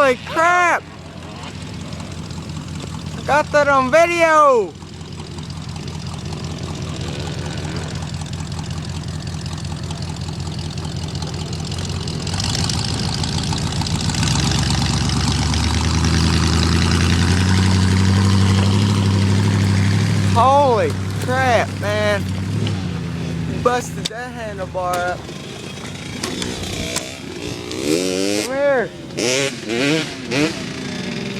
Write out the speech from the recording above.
Holy crap! Got that on video! Holy crap, man. Busted that handlebar up. Come here.